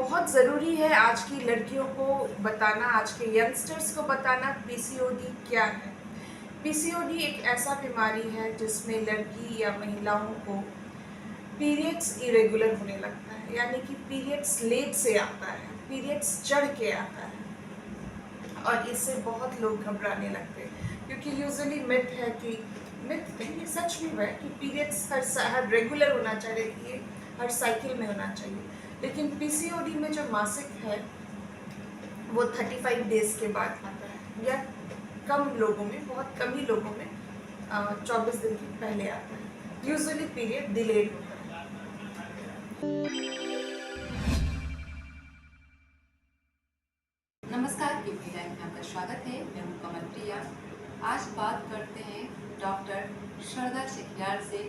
बहुत ज़रूरी है आज की लड़कियों को बताना, आज के यंगस्टर्स को बताना पीसीओडी क्या है। पीसीओडी एक ऐसा बीमारी है जिसमें लड़की या महिलाओं को पीरियड्स इरेगुलर होने लगता है, यानी कि पीरियड्स लेट से आता है, पीरियड्स चढ़ के आता है और इससे बहुत लोग घबराने लगते हैं क्योंकि यूजुअली मिथ है कि मिथ ये सच भी है कि पीरियड्स हर रेगुलर होना चाहिए, हर साइकिल में होना चाहिए। लेकिन पीसीओडी में जो मासिक है वो 35 डेज के बाद आता है या कम लोगों में, बहुत कम ही लोगों में 24 दिन के पहले आता है। यूजुअली पीरियड डिलेड होता है। नमस्कार, कीपी लाइन में आपका स्वागत है। मैं हूं कमल प्रिया। आज बात करते हैं डॉक्टर श्रद्धा शेखियार से।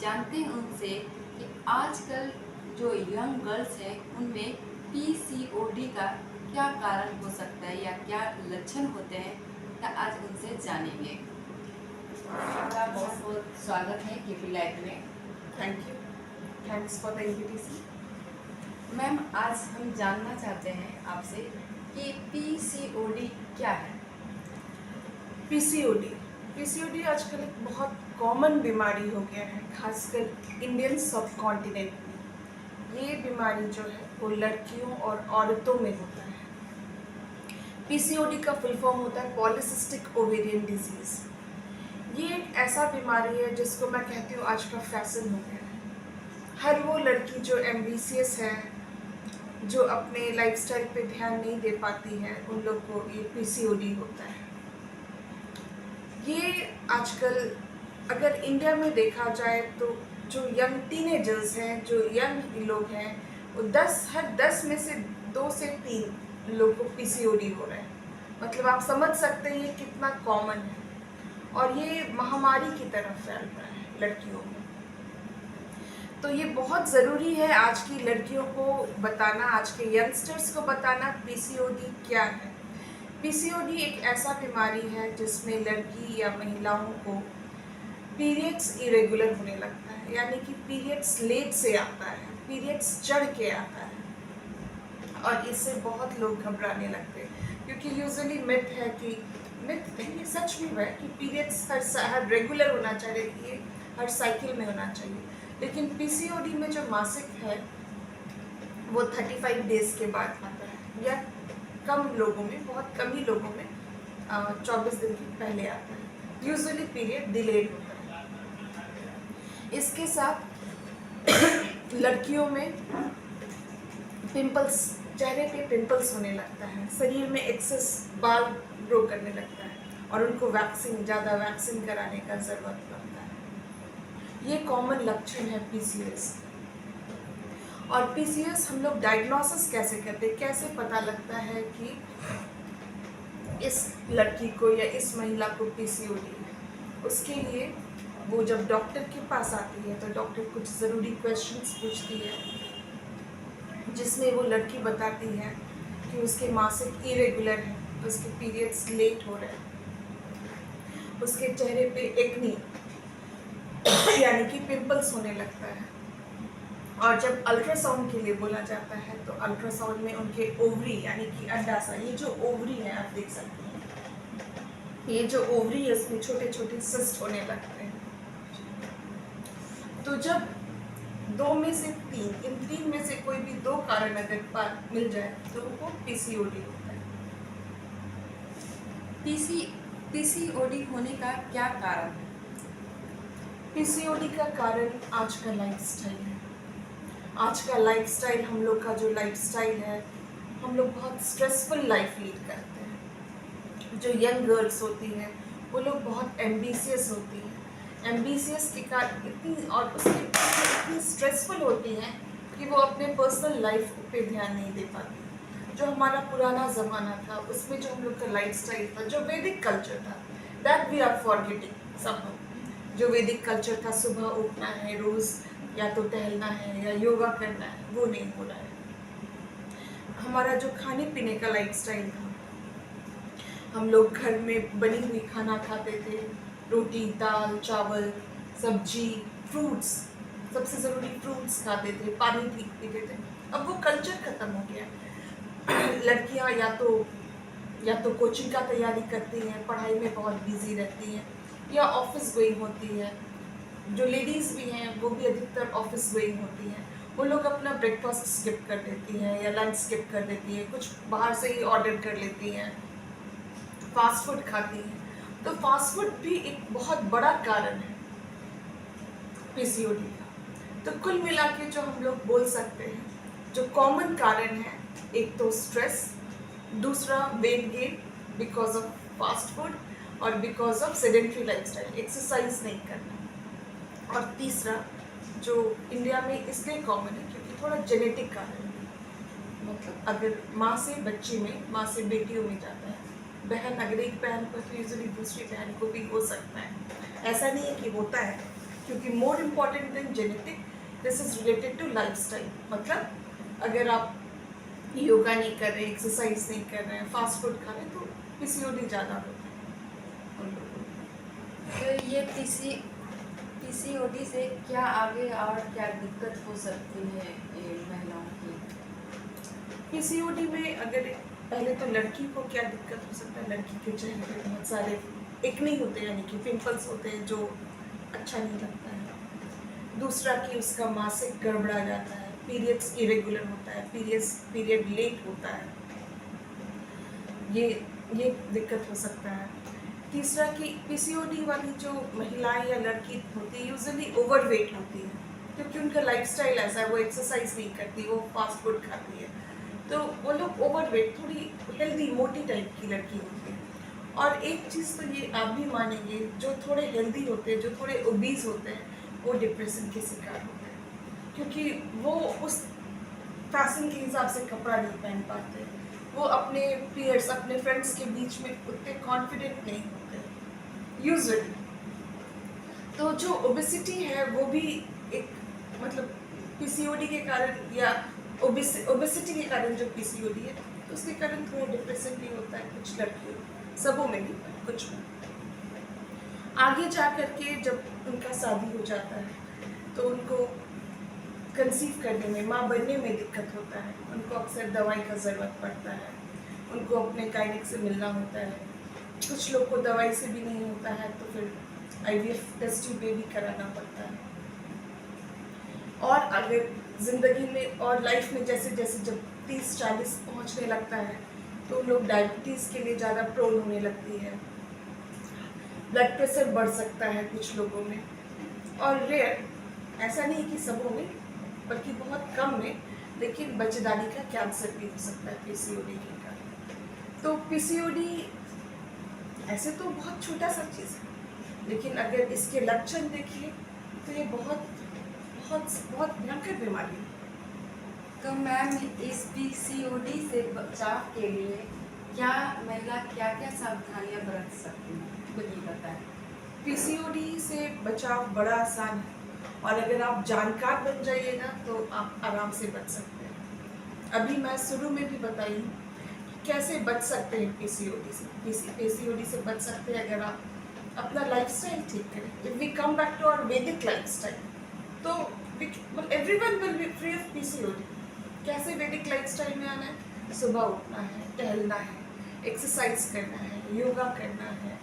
जानते हैं उनसे कि आजकल जो यंग गर्ल्स हैं उनमें पीसीओडी का क्या कारण हो सकता है या क्या लक्षण होते हैं, तो आज उनसे जानेंगे। आपका बहुत बहुत स्वागत है कीपी लाइन में। Thank you, thanks for the invitation. Ma'am, आज हम जानना चाहते हैं आपसे कि पीसीओडी क्या है। पीसीओडी आजकल एक बहुत कॉमन बीमारी हो गया है, खासकर इंडियन सब कॉन्टिनेंट में। ये बीमारी जो है वो लड़कियों और औरतों में होता है। पीसीओडी का फुल फॉर्म होता है पॉलीसिस्टिक ओवेरियन डिजीज़। ये एक ऐसा बीमारी है जिसको मैं कहती हूँ आज का फैशन हो गया है। हर वो लड़की जो एम्बिशियस है, जो अपने लाइफस्टाइल पे ध्यान नहीं दे पाती है, उन लोग को ये पीसीओडी होता है। ये आजकल अगर इंडिया में देखा जाए तो जो यंग टीनेजर्स हैं, जो यंग लोग हैं, वो हर 10 में से 2 से 3 लोगों को पीसीओडी हो रहा है। मतलब आप समझ सकते हैं ये कितना कॉमन है और ये महामारी की तरफ फैल रहा है लड़कियों में। तो ये बहुत ज़रूरी है आज की लड़कियों को बताना, आज के यंगस्टर्स को बताना पीसीओडी क्या है। पीसीओडी एक ऐसा बीमारी है जिसमें लड़की या महिलाओं को पीरियड्स इरेगुलर होने लगता है, यानी कि पीरियड्स लेट से आता है, पीरियड्स चढ़ के आता है और इससे बहुत लोग घबराने लगते हैं क्योंकि यूजुअली मिथ है कि ये सच भी है कि पीरियड्स हर रेगुलर होना चाहिए, हर साइकिल में होना चाहिए। लेकिन पीसीओडी में जो मासिक है वो 35 डेज के बाद आता है या कम लोगों में, बहुत कम ही लोगों में 24 दिन के पहले आता है। यूजुअली पीरियड डिलेड होता है। इसके साथ लड़कियों में पिंपल्स, चेहरे पे पिंपल्स होने लगता है, शरीर में एक्सेस बाल ग्रो करने लगता है और उनको ज़्यादा वैक्सीन कराने का ज़रूरत पड़ता है। ये कॉमन लक्षण है पीसीओएस। और पीसीओएस हम लोग डायग्नोसिस कैसे करते हैं, कैसे पता लगता है कि इस लड़की को या इस महिला को पीसीओडी है। उसके लिए वो जब डॉक्टर के पास आती है तो डॉक्टर कुछ ज़रूरी क्वेश्चंस पूछती है जिसमें वो लड़की बताती है कि उसके मासिक इरेगुलर है, उसके पीरियड्स लेट हो रहे हैं, उसके चेहरे पे एक्नी यानी कि पिंपल्स होने लगता है। और जब अल्ट्रासाउंड के लिए बोला जाता है तो अल्ट्रासाउंड में उनके ओवरी यानी कि अंडाशय, ये जो ओवरी है आप देख सकते हैं, ये जो ओवरी है उसमें छोटे छोटे सिस्ट होने लगते हैं। तो जब 2 में से 3, इन 3 में से कोई भी 2 कारण अगर मिल जाए तो वो पीसीओडी होता है। पीसीओडी होने का क्या कारण है? पीसीओडी का कारण आज का लाइफस्टाइल है। आज का लाइफस्टाइल, हम लोग का जो लाइफस्टाइल है, हम लोग बहुत स्ट्रेसफुल लाइफ लीड करते हैं। जो यंग गर्ल्स होती हैं वो लोग बहुत एम्बिशियस होती हैं, एम्बिशियस के कारण इतनी स्ट्रेसफुल होती हैं कि वो अपने पर्सनल लाइफ पे ध्यान नहीं दे पाती। जो हमारा पुराना ज़माना था उसमें जो हम लोग का लाइफस्टाइल था, जो वैदिक कल्चर था, दैट वी आर फॉरगेटिंग सब। जो वैदिक कल्चर था, सुबह उठना है, रोज़ या तो टहलना है या योगा करना है, वो नहीं हो रहा है। हमारा जो खाने पीने का लाइफस्टाइल था, हम लोग घर में बनी हुई खाना खाते थे, रोटी, दाल, चावल, सब्जी, फ्रूट्स, सबसे ज़रूरी फ्रूट्स खाते थे, पानी पीते थे। अब वो कल्चर ख़त्म हो गया। लड़कियां या तो कोचिंग का तैयारी करती हैं, पढ़ाई में बहुत बिजी रहती हैं, या ऑफिस गोइंग होती है। जो लेडीज़ भी हैं वो भी अधिकतर ऑफिस गोइंग होती हैं। वो लोग अपना ब्रेकफास्ट स्किप कर देती हैं या लंच स्किप कर देती हैं, कुछ बाहर से ही ऑर्डर कर लेती हैं, फास्ट फूड खाती हैं। तो फास्ट फूड भी एक बहुत बड़ा कारण है पीसीओडी का। तो कुल मिला के जो हम लोग बोल सकते हैं, जो कॉमन कारण है, एक तो स्ट्रेस, दूसरा weight gain because of fast food और because of sedentary lifestyle, exercise नहीं करना, और तीसरा जो इंडिया में इसलिए कॉमन है क्योंकि थोड़ा जेनेटिक कारण है। मतलब अगर माँ से बच्ची में, माँ से बेटियों में जाता है, बहन अगर एक बहन को तो यूजुअली दूसरी बहन को भी हो सकता है। ऐसा नहीं है कि होता है, क्योंकि more important than genetic this is related to lifestyle. मतलब अगर आप योगा नहीं कर रहे, एक्सरसाइज नहीं कर रहे हैं, फास्ट फूड खा रहे हैं, तो पीसीओडी ज़्यादा होता है उन लोगों में। तो ये पीसीओडी से क्या आगे और क्या दिक्कत हो सकती है ये महिलाओं की? पीसीओडी में अगर पहले तो लड़की को क्या दिक्कत हो सकता है, लड़की के चेहरे पे बहुत सारे एक्ने होते हैं, यानी कि पिंपल्स होते हैं, जो अच्छा नहीं लगता है। दूसरा कि उसका मासिक गड़बड़ा जाता है, पीरियड्स इरेगुलर होता है, पीरियड लेट होता है, ये दिक्कत हो सकता है। तीसरा कि पीसीओडी वाली जो महिलाएं या लड़की होती है यूजुअली ओवरवेट होती है, क्योंकि उनका लाइफस्टाइल ऐसा है, वो एक्सरसाइज नहीं करती, वो फास्ट फूड खाती है, तो वो लोग ओवरवेट, थोड़ी हेल्दी मोटी टाइप की लड़की होती है। और एक चीज़ तो ये आप भी मानेंगे, जो थोड़े हेल्दी होते हैं, जो थोड़े ओबीज होते हैं, वो डिप्रेशन के शिकार होते हैं, क्योंकि वो उस फैशन के हिसाब से कपड़ा नहीं पहन पाते, वो अपने पीयर्स, अपने फ्रेंड्स के बीच में उतने कॉन्फिडेंट नहीं होते यूजुअली। तो जो ओबेसिटी है वो भी एक, मतलब पीसीओडी के कारण या ओबेसिटी के कारण जो पीसीओडी है, तो उसके कारण थोड़ा डिप्रेशन भी होता है कुछ लड़कियों, सबों में नहीं, कुछ में। आगे जा कर के जब उनका शादी हो जाता है तो उनको कंसीव करने में, माँ बनने में दिक्कत होता है, उनको अक्सर दवाई का ज़रूरत पड़ता है, उनको अपने गायनिक से मिलना होता है। कुछ लोग को दवाई से भी नहीं होता है तो फिर आईवीएफ टेस्ट ट्यूब बेबी कराना पड़ता है। और अगर ज़िंदगी में और लाइफ में जैसे जैसे जब 30-40 पहुँचने लगता है तो लोग डायबिटीज़ के लिए ज़्यादा प्रोन होने लगती है, ब्लड प्रेशर बढ़ सकता है कुछ लोगों में, और रेयर, ऐसा नहीं कि सबों में, बल्कि बहुत कम में, लेकिन बच्चेदानी का कैंसर भी हो सकता है पीसीओडी के कारण। तो पीसीओडी ऐसे तो बहुत छोटा सा चीज़ है, लेकिन अगर इसके लक्षण देखिए तो ये बहुत बहुत बहुत भयंकर बीमारी है। तो मैम इस पीसीओडी से बचाव के लिए क्या महिला क्या क्या सावधानियां बरत सकती हैं, कुछ ये बताएं। पीसीओडी से बचाव बड़ा आसान है, और अगर आप जानकार बन जाइएगा तो आप आराम से बच सकते हैं। अभी मैं शुरू में भी बताई हूँ कैसे बच सकते हैं पीसीओडी से। पीसीओडी से बच सकते हैं अगर आप अपना लाइफस्टाइल ठीक करें। If we come back to our Vedic lifestyle, तो everyone will be free of PCOD. कैसे वैदिक लाइफस्टाइल में आना है? सुबह उठना है, टहलना है, एक्सरसाइज करना है, योगा करना है,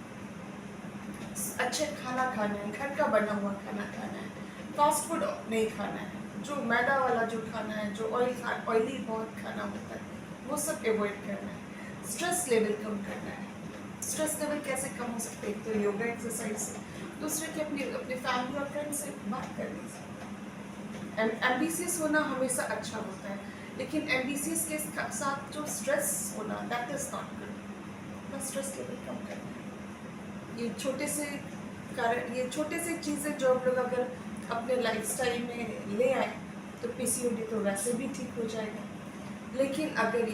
अच्छे खाना खाना है, घर का बना हुआ खाना खाना है, फास्ट फूड नहीं खाना है, जो मैदा वाला जो खाना है, जो ऑयली बहुत खाना होता है, वो सब अवॉइड करना है। स्ट्रेस लेवल कम करना है। स्ट्रेस लेवल कैसे कम हो सकते हैं? तो योगा, एक्सरसाइज से, दूसरे के अपने फैमिली और फ्रेंड से बात करने से। एम्बिशियस होना हमेशा अच्छा होता है, लेकिन एम्बिशियस के साथ जो स्ट्रेस होना, दैट इज नॉट गुड। अपना स्ट्रेस लेवल कम करना है। ये छोटे से चीज़ें जो हम लोग अगर अपने लाइफस्टाइल में ले आए तो पीसीओडी तो वैसे भी ठीक हो जाएगा। लेकिन अगर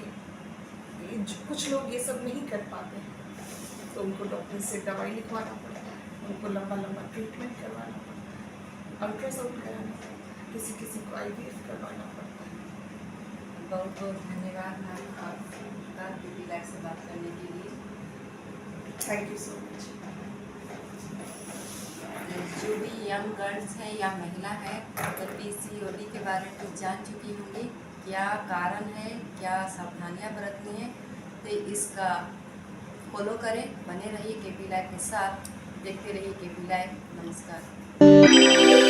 कुछ लोग ये सब नहीं कर पाते हैं तो उनको डॉक्टर से दवाई लिखवाना पड़ता है, उनको लंबा लंबा ट्रीटमेंट करवाना पड़ता है, अल्ट्रासाउंड कराना पड़ता है, किसी किसी को आईवीएफ करवाना पड़ता है। बहुत बहुत धन्यवाद मैम आपका ब्यूटी लाइफ से बात करने के लिए। Thank you so much. जो भी यंग गर्ल्स हैं या महिला है तो पीसीओडी के बारे में जान चुकी होंगी। क्या कारण है, क्या सावधानियां बरतनी है, तो इसका फॉलो करें। बने रहिए केपी लाइव के साथ, देखते रहिए केपी लाइव। नमस्कार।